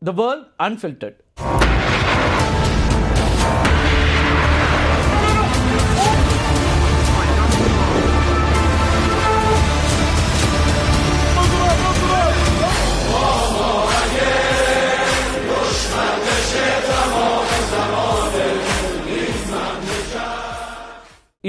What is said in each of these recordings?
The World Unfiltered.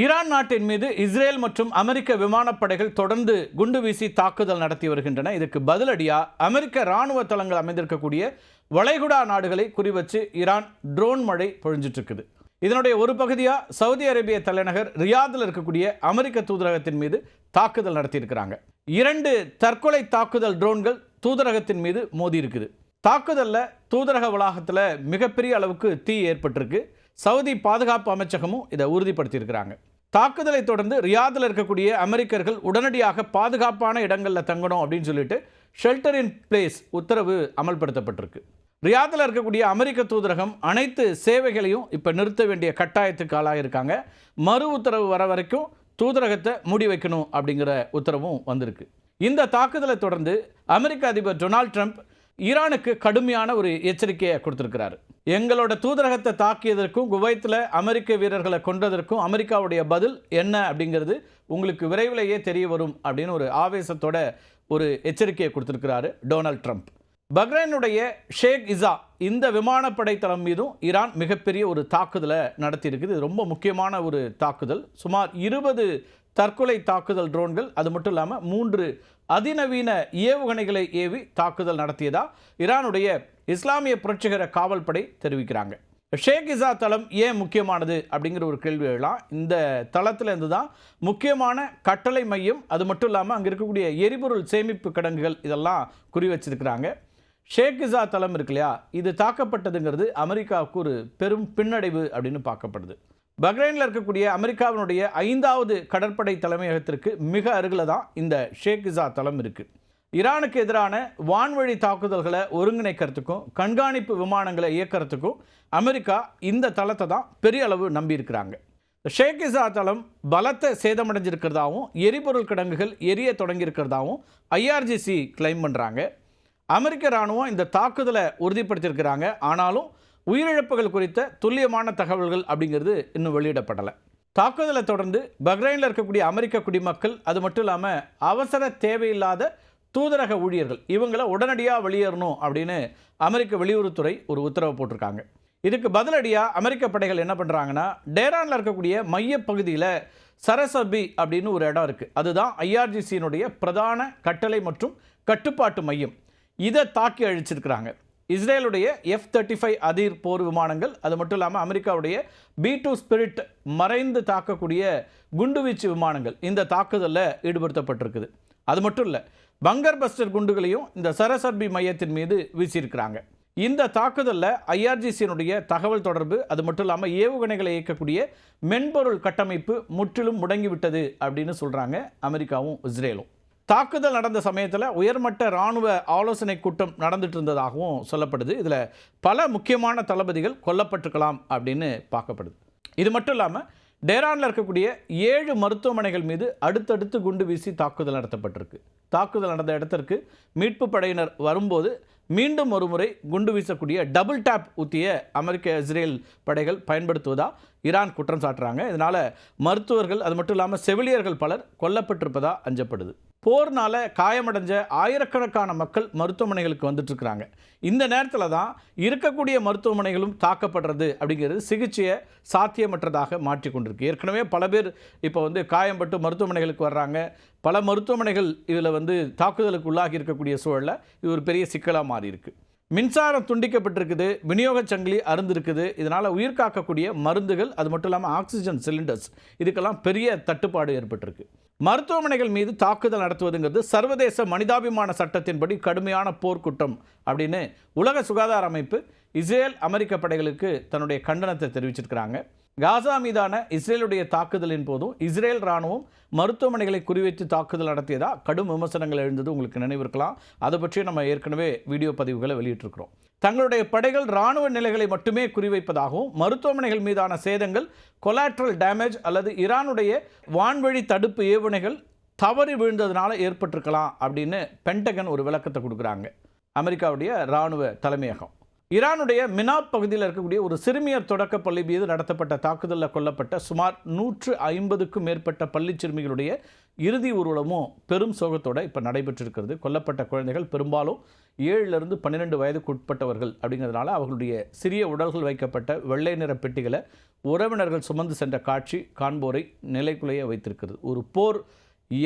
Iran நாட்டின் மீது Israel மற்றும் அமெரிக்க விமானப்படைகள் தொடர்ந்து குண்டு வீசி தாக்குதல் நடத்தி வருகின்றன. இதுக்கு பதிலடியா அமெரிக்க ராணுவ தளங்கள் அமைந்திருக்கக்கூடிய வளைகுடா நாடுகளை குறிவச்சு ஈரான் ட்ரோன் மழை பொழிஞ்சிட்டு இருக்குது. இதனுடைய ஒரு பகுதியா சவுதி அரேபிய தலைநகர் ரியாதில் இருக்கக்கூடிய அமெரிக்க தூதரகத்தின் மீது தாக்குதல் நடத்தி இருக்கிறாங்க. 2 தற்கொலை தாக்குதல் ட்ரோன்கள் தூதரகத்தின் மீது மோதி இருக்குது. தாக்குதல்ல தூதரக வளாகத்தில் மிகப்பெரிய அளவுக்கு தீ ஏற்பட்டிருக்கு. சவுதி பாதுகாப்பு அமைச்சகமும் இதை உறுதிப்படுத்தியிருக்கிறாங்க. தாக்குதலை தொடர்ந்து ரியாதில் இருக்கக்கூடிய அமெரிக்கர்கள் உடனடியாக பாதுகாப்பான இடங்களில் தங்கணும் அப்படின்னு சொல்லிட்டு ஷெல்டர் இன் பிளேஸ் உத்தரவு அமல்படுத்தப்பட்டிருக்கு. ரியாதில் இருக்கக்கூடிய அமெரிக்க தூதரகம் அனைத்து சேவைகளையும் இப்போ நிறுத்த வேண்டிய கட்டாயத்துக்கு ஆளாயிருக்காங்க. மறு உத்தரவு வர வரைக்கும் தூதரகத்தை மூடி வைக்கணும் அப்படிங்கிற உத்தரவும் வந்திருக்கு. இந்த தாக்குதலை தொடர்ந்து அமெரிக்க அதிபர் டொனால்ட் ட்ரம்ப் ஈரானுக்கு கடுமையான ஒரு எச்சரிக்கையை கொடுத்திருக்கிறார். எங்களோட தூதரகத்தை தாக்கியதற்கும் குவைத்தில் அமெரிக்க வீரர்களை கொன்றதற்கும் அமெரிக்காவுடைய பதில் என்ன அப்படிங்கிறது உங்களுக்கு விரைவிலேயே தெரிய வரும் அப்படின்னு ஒரு ஆவேசத்தோட ஒரு எச்சரிக்கையை கொடுத்திருக்கிறாரு டொனால்ட் ட்ரம்ப். பஹ்ரைனுடைய ஷேக் இசா இந்த விமானப்படை தளம் மீதும் ஈரான் மிகப்பெரிய ஒரு தாக்குதலை நடத்தியிருக்குது. இது ரொம்ப முக்கியமான ஒரு தாக்குதல். சுமார் 20 தற்கொலை தாக்குதல் ட்ரோன்கள், அது மட்டும் இல்லாமல் 3 அதிநவீன ஏவுகணைகளை ஏவி தாக்குதல் நடத்தியதா ஈரானுடைய இஸ்லாமிய புரட்சிகர காவல்படை தெரிவிக்கிறாங்க. ஷேக் இசா தளம் ஏன் முக்கியமானது அப்படிங்கிற ஒரு கேள்வி எழலாம். இந்த தளத்தில் இருந்து தான் முக்கியமான கட்டளை மையம், அது மட்டும் இல்லாமல் அங்கே இருக்கக்கூடிய எரிபொருள் சேமிப்பு கிடங்குகள் இதெல்லாம் குறி வச்சிருக்கிறாங்க. ஷேக் இசா தளம் இருக்கு இல்லையா, இது தாக்கப்பட்டதுங்கிறது அமெரிக்காவுக்கு ஒரு பெரும் பின்னடைவு அப்படின்னு பார்க்கப்படுது. பஹ்ரைனில் இருக்கக்கூடிய அமெரிக்காவினுடைய 5வது கடற்படை தலைமையகத்திற்கு மிக அருகில் தான் இந்த ஷேக் இசா தளம் இருக்குது. ஈரானுக்கு எதிரான வான்வழி தாக்குதல்களை ஒருங்கிணைக்கிறதுக்கும் கண்காணிப்பு விமானங்களை இயக்கிறதுக்கும் அமெரிக்கா இந்த தளத்தை தான் பெரிய அளவு நம்பியிருக்கிறாங்க. ஷேக் இசா தளம் பலத்தை சேதமடைஞ்சிருக்கிறதாவும் எரிபொருள் கிடங்குகள் எரிய தொடங்கியிருக்கிறதாவும் IRGC கிளைம் பண்ணுறாங்க. அமெரிக்க இராணுவம் இந்த தாக்குதலை உறுதிப்படுத்தியிருக்கிறாங்க. ஆனாலும் உயிரிழப்புகள் குறித்த துல்லியமான தகவல்கள் அப்படிங்கிறது இன்னும் வெளியிடப்படலை. தாக்குதலை தொடர்ந்து பஹ்ரைனில் இருக்கக்கூடிய அமெரிக்க குடிமக்கள், அது மட்டும் இல்லாமல் அவசர தேவையில்லாத தூதரக ஊழியர்கள் இவங்களை உடனடியாக வெளியேறணும் அப்படின்னு அமெரிக்க வெளியுறவுத்துறை ஒரு உத்தரவு போட்டிருக்காங்க. இதுக்கு பதிலடியாக அமெரிக்க படைகள் என்ன பண்ணுறாங்கன்னா, டேரானில் இருக்கக்கூடிய மையப்பகுதியில் சரசபி அப்படின்னு ஒரு இடம் இருக்குது. அதுதான் IRGCயினுடைய பிரதான கட்டளை மற்றும் கட்டுப்பாட்டு மையம். இதை தாக்கி அழிச்சிருக்கிறாங்க. இஸ்ரேலுடைய F-35 அதிர் போர் விமானங்கள், அது மட்டும் இல்லாமல் அமெரிக்காவுடைய B-2 ஸ்பிரிட் மறைந்து தாக்கக்கூடிய குண்டுவீச்சு விமானங்கள் இந்த தாக்குதலில் ஈடுபடுத்தப்பட்டிருக்குது. அது மட்டும் இல்லை, பங்கர் பஸ்டர் குண்டுகளையும் இந்த சரசர்பி மையத்தின் மீது வீசியிருக்கிறாங்க. இந்த தாக்குதலில் IRGCயினுடைய தகவல் தொடர்பு, அது மட்டும் இல்லாமல் ஏவுகணைகளை இயக்கக்கூடிய மென்பொருள் கட்டமைப்பு முற்றிலும் முடங்கிவிட்டது அப்படின்னு சொல்கிறாங்க அமெரிக்காவும் இஸ்ரேலும். தாக்குதல் நடந்த சமயத்தில் உயர்மட்ட இராணுவ ஆலோசனை கூட்டம் நடந்துட்டு இருந்ததாகவும் சொல்லப்படுது. இதில் பல முக்கியமான தளபதிகள் கொல்லப்பட்டிருக்கலாம் அப்படின்னு பார்க்கப்படுது. இது மட்டும் இல்லாமல் டேரானில் இருக்கக்கூடிய 7 மருத்துவமனைகள் மீது அடுத்தடுத்து குண்டு வீசி தாக்குதல் நடத்தப்பட்டிருக்கு. தாக்குதல் நடந்த இடத்திற்கு மீட்பு படையினர் வரும்போது மீண்டும் ஒரு முறை குண்டு வீசக்கூடிய டபுள் டேப் ஊற்றிய அமெரிக்க இஸ்ரேல் படைகள் பயன்படுத்துவதா ஈரான் குற்றம் சாட்டுறாங்க. இதனால் மருத்துவர்கள், அது மட்டும் இல்லாமல் செவிலியர்கள் பலர் கொல்லப்பட்டிருப்பதா அஞ்சப்படுது. போர்னால காயமடைஞ்ச ஆயிரக்கணக்கான மக்கள் மருத்துவமனைகளுக்கு வந்துட்டு இருக்கிறாங்க. இந்த நேரத்தில் தான் இருக்கக்கூடிய மருத்துவமனைகளும் தாக்கப்படுறது அப்படிங்கிறது சிகிச்சையை சாத்தியமற்றதாக மாற்றி கொண்டிருக்கு. ஏற்கனவே பல பேர் இப்போ காயம்பட்டு மருத்துவமனைகளுக்கு வர்றாங்க. பல மருத்துவமனைகள் இதில் தாக்குதலுக்கு உள்ளாகி இருக்கக்கூடிய சூழலில் இது ஒரு பெரிய சிக்கலாக மாறி இருக்கு. மின்சாரம் துண்டிக்கப்பட்டிருக்குது, விநியோக சங்கிலி அறுந்திருக்குது. இதனால் உயிர் காக்கக்கூடிய மருந்துகள், அது மட்டும் இல்லாமல் ஆக்சிஜன் சிலிண்டர்ஸ் இதுக்கெல்லாம் பெரிய தட்டுப்பாடு ஏற்பட்டிருக்கு. மருத்துவமனைகள் மீது தாக்குதல் நடத்துவதுங்கிறது சர்வதேச மனிதாபிமான சட்டத்தின்படி கடுமையான போர்க்குற்றம் அப்படின்னு உலக சுகாதார அமைப்பு இஸ்ரேல் அமெரிக்க படைகளுக்கு தன்னுடைய கண்டனத்தை தெரிவிச்சிருக்கிறாங்க. காசா மீதான இஸ்ரேலுடைய தாக்குதலின் போதும் இஸ்ரேல் இராணுவம் மருத்துவமனைகளை குறிவைத்து தாக்குதல் நடத்தியதா கடும் விமர்சனங்கள் எழுந்தது உங்களுக்கு நினைவிருக்கலாம். அதை பற்றி நம்ம ஏற்கனவே வீடியோ பதிவுகளை வெளியிட்டிருக்கிறோம். தங்களுடைய படைகள் இராணுவ நிலைகளை மட்டுமே குறிவைப்பதாகவும் மருத்துவமனைகள் மீதான சேதங்கள் கொலாட்ரல் டேமேஜ் அல்லது ஈரானுடைய வான்வழி தடுப்பு ஏவுகணைகள் தவறி விழுந்ததுனால ஏற்பட்டிருக்கலாம் அப்படின்னு பென்டகன் ஒரு விளக்கத்தை கொடுக்குறாங்க. அமெரிக்காவுடைய இராணுவ தலைமையகம். ஈரானுடைய மினாப் பகுதியில் இருக்கக்கூடிய ஒரு சிறுமியர் தொடக்க பள்ளி மீது நடத்தப்பட்ட தாக்குதலில் கொல்லப்பட்ட சுமார் 150க்கும் மேற்பட்ட பள்ளி சிறுமிகளுடைய இறுதி ஊர்வலமும் பெரும் சோகத்தோடு இப்போ நடைபெற்றிருக்கிறது. கொல்லப்பட்ட குழந்தைகள் பெரும்பாலும் 7லிருந்து 12 வயதுக்கு உட்பட்டவர்கள் அப்படிங்கிறதுனால அவர்களுடைய சிறிய உடல்கள் வைக்கப்பட்ட வெள்ளை நிற பெட்டிகளை உறவினர்கள் சுமந்து சென்ற காட்சி காண்போரை நிலைக்குலைய வைத்திருக்கிறது. ஒரு போர்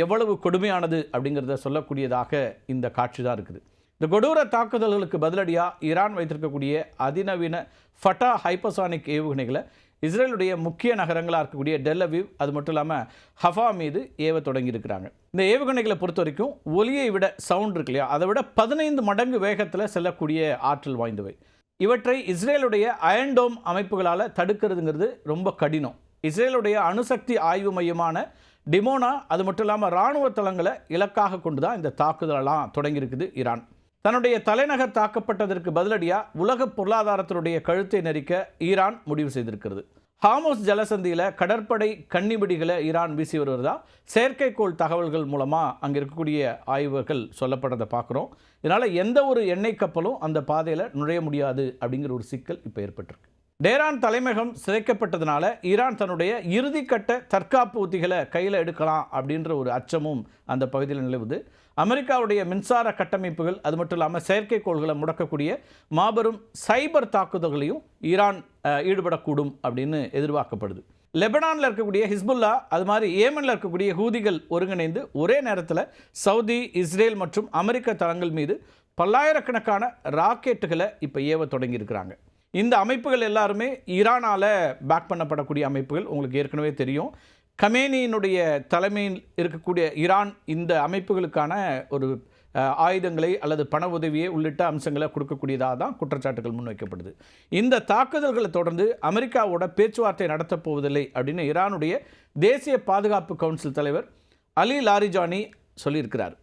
எவ்வளவு கொடுமையானது அப்படிங்கிறத சொல்லக்கூடியதாக இந்த காட்சி தான் இருக்குது. இந்த கொடூர தாக்குதல்களுக்கு பதிலடியாக ஈரான் வைத்திருக்கக்கூடிய அதிநவீன ஃபட்டா ஹைப்பர்சானிக் ஏவுகணைகளை இஸ்ரேலுடைய முக்கிய நகரங்களாக இருக்கக்கூடிய டெல் அவீவ் அது மட்டும் இல்லாமல் ஹஃபா மீது ஏவ தொடங்கியிருக்கிறாங்க. இந்த ஏவுகணைகளை பொறுத்த வரைக்கும் ஒலியை விட சவுண்ட் இருக்கு இல்லையா, அதை விட 15 மடங்கு வேகத்தில் செல்லக்கூடிய ஆற்றல் வாய்ந்தவை. இவற்றை இஸ்ரேலுடைய அயன் டோம் அமைப்புகளால் தடுக்கிறதுங்கிறது ரொம்ப கடினம். இஸ்ரேலுடைய அணுசக்தி ஆய்வு மையமான டிமோனா அது மட்டும் இல்லாமல் இராணுவ தளங்களை இலக்காக கொண்டு தான் இந்த தாக்குதலெல்லாம் தொடங்கியிருக்குது ஈரான். தன்னுடைய தலைநகர் தாக்கப்பட்டதற்கு பதிலடியாக உலக பொருளாதாரத்தினுடைய கழுத்தை நெரிக்க ஈரான் முடிவு செய்திருக்கிறது. ஹார்முஸ் ஜலசந்தியில் கடற்படை கன்னிபிடிகளை ஈரான் வீசி வருவதா செயற்கைக்கோள் தகவல்கள் மூலமாக அங்கே இருக்கக்கூடிய ஆய்வுகள் சொல்லப்படுறதை பார்க்குறோம். இதனால் எந்த ஒரு எண்ணெய் கப்பலும் அந்த பாதையில் நுழைய முடியாது அப்படிங்கிற ஒரு சிக்கல் இப்போ ஏற்பட்டிருக்கு. டேரான் தலைமையகம் சிதைக்கப்பட்டதுனால ஈரான் தன்னுடைய இறுதிக்கட்ட தற்காப்பு உத்திகளை கையில் எடுக்கலாம் அப்படின்ற ஒரு அச்சமும் அந்த பகுதியில் நிலவுது. அமெரிக்காவுடைய மின்சார கட்டமைப்புகள் அது மட்டும் இல்லாமல் செயற்கைக்கோள்களை முடக்கக்கூடிய மாபெரும் சைபர் தாக்குதல்களையும் ஈரான் ஈடுபடக்கூடும் அப்படின்னு எதிர்பார்க்கப்படுது. லெபனானில் இருக்கக்கூடிய ஹிஸ்புல்லா அது மாதிரி ஏமனில் இருக்கக்கூடிய ஹூதிகள் ஒருங்கிணைந்து ஒரே நேரத்தில் சவுதி, இஸ்ரேல் மற்றும் அமெரிக்க தளங்கள் மீது பல்லாயிரக்கணக்கான ராக்கெட்டுகளை இப்போ ஏவ தொடங்கியிருக்கிறாங்க. இந்த அமைப்புகள் எல்லாருமே ஈரானால் பேக் பண்ணப்படக்கூடிய அமைப்புகள். உங்களுக்கு ஏற்கனவே தெரியும், கமேனியினுடைய தலைமையில் இருக்கக்கூடிய ஈரான் இந்த அமைப்புகளுக்கான ஒரு ஆயுதங்களை அல்லது பண உதவியை உள்ளிட்ட அம்சங்களை கொடுக்கக்கூடியதாக தான் குற்றச்சாட்டுகள் முன்வைக்கப்படுது. இந்த தாக்குதல்களை தொடர்ந்து அமெரிக்காவோட பேச்சுவார்த்தை நடத்தப் போவதில்லை அப்படின்னு ஈரானுடைய தேசிய பாதுகாப்பு கவுன்சில் தலைவர் அலி லாரிஜானி சொல்லியிருக்கிறார்.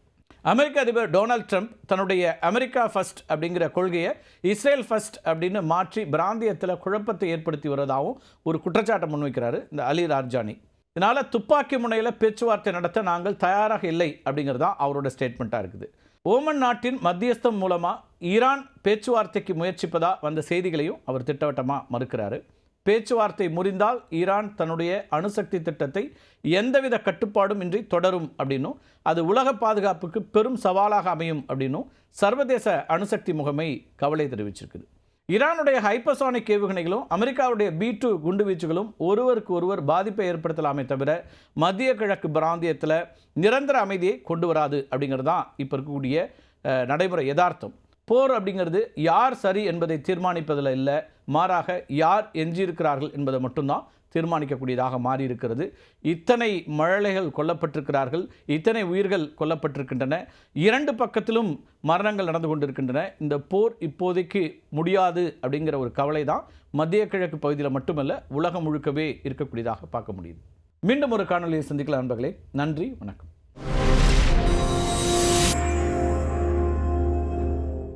அமெரிக்க அதிபர் டொனால்ட் ட்ரம்ப் தன்னுடைய அமெரிக்கா ஃபர்ஸ்ட் அப்படிங்கிற கொள்கையை இஸ்ரேல் ஃபர்ஸ்ட் அப்படின்னு மாற்றி பிராந்தியத்தில் குழப்பத்தை ஏற்படுத்தி வருவதாகவும் ஒரு குற்றச்சாட்டை முன்வைக்கிறாரு இந்த அலி லாரிஜானி. இதனால் துப்பாக்கி முனையில் பேச்சுவார்த்தை நடத்த நாங்கள் தயாராக இல்லை அப்படிங்கிறது தான் அவரோட ஸ்டேட்மெண்ட்டாக இருக்குது. ஓமன் நாட்டின் மத்தியஸ்தம் மூலமாக ஈரான் பேச்சுவார்த்தைக்கு முயற்சிப்பதா வந்த செய்திகளையும் அவர் திட்டவட்டமாக மறுக்கிறாரு. பேச்சுவார்த்தை முறிந்தால் ஈரான் தன்னுடைய அணுசக்தி திட்டத்தை எந்தவித கட்டுப்பாடும் இன்றி தொடரும் அப்படின்னும் அது உலக பாதுகாப்புக்கு பெரும் சவாலாக அமையும் அப்படின்னும் சர்வதேச அணுசக்தி முகமை கவலை தெரிவிச்சிருக்குது. ஈரானுடைய ஹைப்பர்சானிக் ஏவுகணைகளும் அமெரிக்காவுடைய B2 குண்டுவீச்சுகளும் ஒருவருக்கு ஒருவர் பாதிப்பை ஏற்படுத்தலாமே தவிர மத்திய கிழக்கு பிராந்தியத்தில் நிரந்தர அமைதியை கொண்டு வராது அப்படிங்கிறது தான் இப்போ இருக்கக்கூடிய நடைமுறை யதார்த்தம். போர் அப்படிங்கிறது யார் சரி என்பதை தீர்மானிப்பதில் இல்லை, மாறாக யார் எஞ்சியிருக்கிறார்கள் என்பதை மட்டும்தான் தீர்மானிக்கக்கூடியதாக மாறி இருக்கிறது. இத்தனை மழலைகள் கொல்லப்பட்டிருக்கிறார்கள், இத்தனை உயிர்கள் கொல்லப்பட்டிருக்கின்றன, 2 பக்கத்திலும் மரணங்கள் நடந்து கொண்டிருக்கின்றன. இந்த போர் இப்போதைக்கு முடியாது அப்படிங்கிற ஒரு கவலை தான் மத்திய கிழக்கு பகுதியில் மட்டுமல்ல உலகம் முழுக்கவே இருக்கக்கூடியதாக பார்க்க முடியுது. மீண்டும் ஒரு காணொலியை சந்திக்கலாம் நண்பர்களே. நன்றி, வணக்கம்.